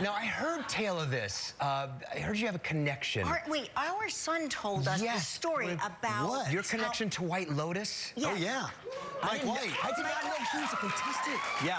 Now, I heard tale of this. I heard you have a connection. Wait, our son told us the story about... What? Your connection to White Lotus? Yes. Oh, yeah. Mike White. I did not know he was a contestant. Yeah.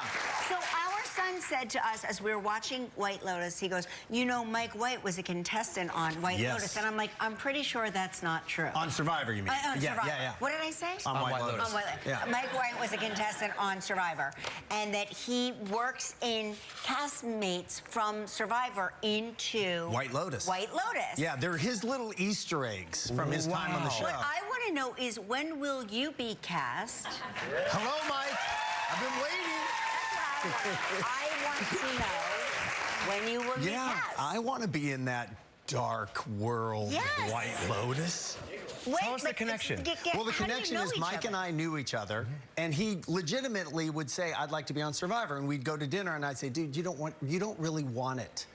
So our son said to us as we were watching White Lotus, he goes, you know, Mike White was a contestant on White Lotus. And I'm like, I'm pretty sure that's not true. On Survivor, you mean? On Survivor. Yeah. What did I say? On White Lotus. On White Lotus. Yeah. Mike White was a contestant on Survivor. And that he works in castmates from Survivor into... White Lotus. White Lotus. Yeah, they're his little Easter eggs from his time on the show. What I want to know is, when will you be cast? Hello, Mike. I've been waiting. That's what I want to know when you will be cast. I want to be in that dark world of White Lotus. Tell us the connection. Well, the connection is Mike and I knew each other, and he legitimately would say, I'd like to be on Survivor, and we'd go to dinner, and I'd say, dude, you don't really want it.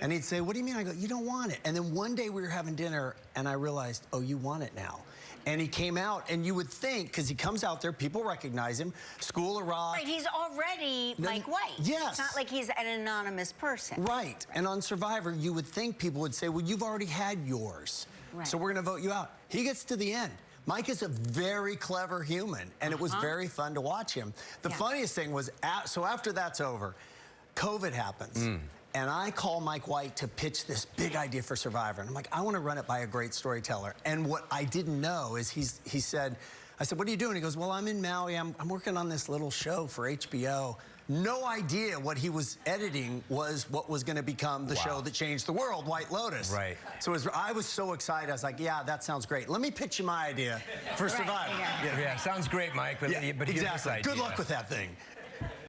And he'd say, what do you mean? I go, you don't want it. And then one day we were having dinner, and I realized, oh, you want it now. And he came out, and you would think, because he comes out there, people recognize him, School of Rock. Right, he's already Mike White. Yes. It's not like he's an anonymous person. Right, and on Survivor, you would think people would say, well, you've already had yours, so we're gonna vote you out. He gets to the end. Mike is a very clever human, and it was very fun to watch him. The funniest thing was, so after that's over, COVID happens. And I call Mike White to pitch this big idea for Survivor. And I'm like, I want to run it by a great storyteller. And what I didn't know is I said, what are you doing? He goes, well, I'm in Maui. I'm working on this little show for HBO. No idea what he was editing was what was going to become the show that changed the world, White Lotus. Right. So I was so excited. I was like, yeah, that sounds great. Let me pitch you my idea for Survivor. Yeah, sounds great, Mike. But here's this idea. Good luck with that thing.